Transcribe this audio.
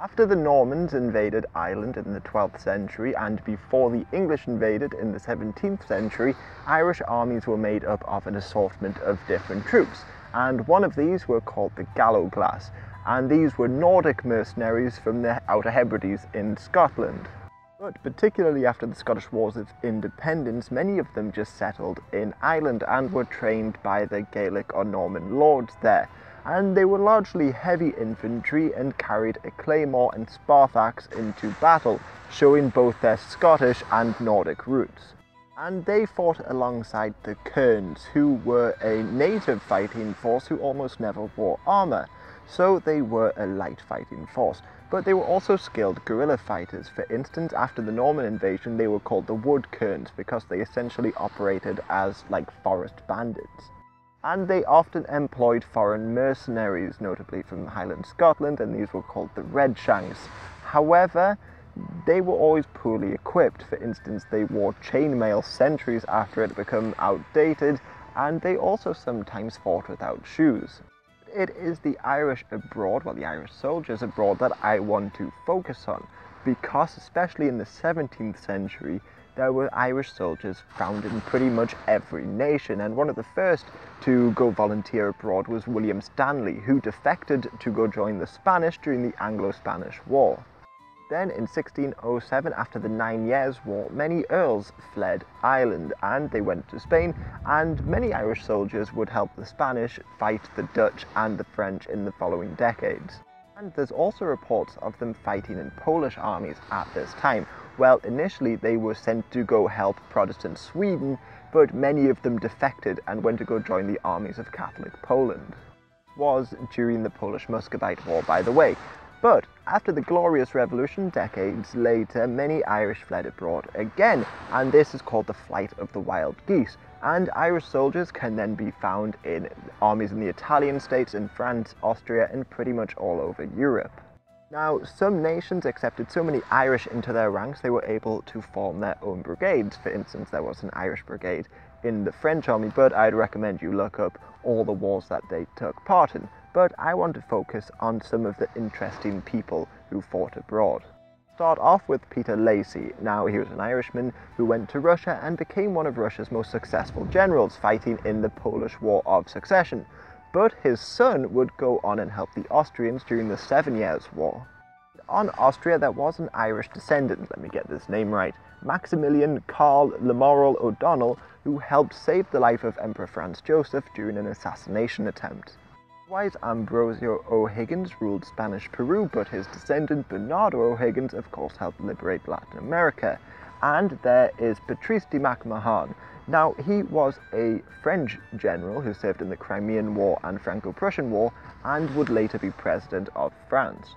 After the Normans invaded Ireland in the 12th century and before the English invaded in the 17th century, Irish armies were made up of an assortment of different troops, and one of these were called the Gallowglass, and these were Nordic mercenaries from the Outer Hebrides in Scotland. But particularly after the Scottish Wars of Independence, many of them just settled in Ireland and were trained by the Gaelic or Norman lords there. And they were largely heavy infantry and carried a claymore and sparthax into battle, showing both their Scottish and Nordic roots. And they fought alongside the Kerns, who were a native fighting force who almost never wore armour, so they were a light fighting force. But they were also skilled guerrilla fighters. For instance, after the Norman invasion, they were called the Wood Kerns because they essentially operated as like forest bandits. And they often employed foreign mercenaries, notably from Highland Scotland, and these were called the Redshanks. However, they were always poorly equipped. For instance, they wore chainmail centuries after it had become outdated, and they also sometimes fought without shoes. It is the Irish abroad, well, the Irish soldiers abroad, that I want to focus on, because especially in the 17th century, there were Irish soldiers found in pretty much every nation, and one of the first to go volunteer abroad was William Stanley, who defected to go join the Spanish during the Anglo-Spanish War. Then in 1607, after the 9 Years' War, many earls fled Ireland and they went to Spain, and many Irish soldiers would help the Spanish fight the Dutch and the French in the following decades. And there's also reports of them fighting in Polish armies at this time. Well, initially they were sent to go help Protestant Sweden, but many of them defected and went to go join the armies of Catholic Poland. This was during the Polish Muscovite War, by the way. But after the Glorious Revolution, decades later, many Irish fled abroad again, and this is called the Flight of the Wild Geese. And Irish soldiers can then be found in armies in the Italian states, in France, Austria, and pretty much all over Europe. Now, some nations accepted so many Irish into their ranks they were able to form their own brigades. For instance, there was an Irish brigade in the French army, but I'd recommend you look up all the wars that they took part in. But I want to focus on some of the interesting people who fought abroad. Start off with Peter Lacy. Now, he was an Irishman who went to Russia and became one of Russia's most successful generals, fighting in the Polish War of Succession. But his son would go on and help the Austrians during the 7 Years' War. On Austria, there was an Irish descendant, let me get this name right, Maximilian Karl Lamoral O'Donnell, who helped save the life of Emperor Franz Joseph during an assassination attempt. Otherwise, Ambrosio O'Higgins ruled Spanish Peru, but his descendant Bernardo O'Higgins of course helped liberate Latin America. And there is Patrice de MacMahon. Now, he was a French general who served in the Crimean War and Franco-Prussian War and would later be president of France.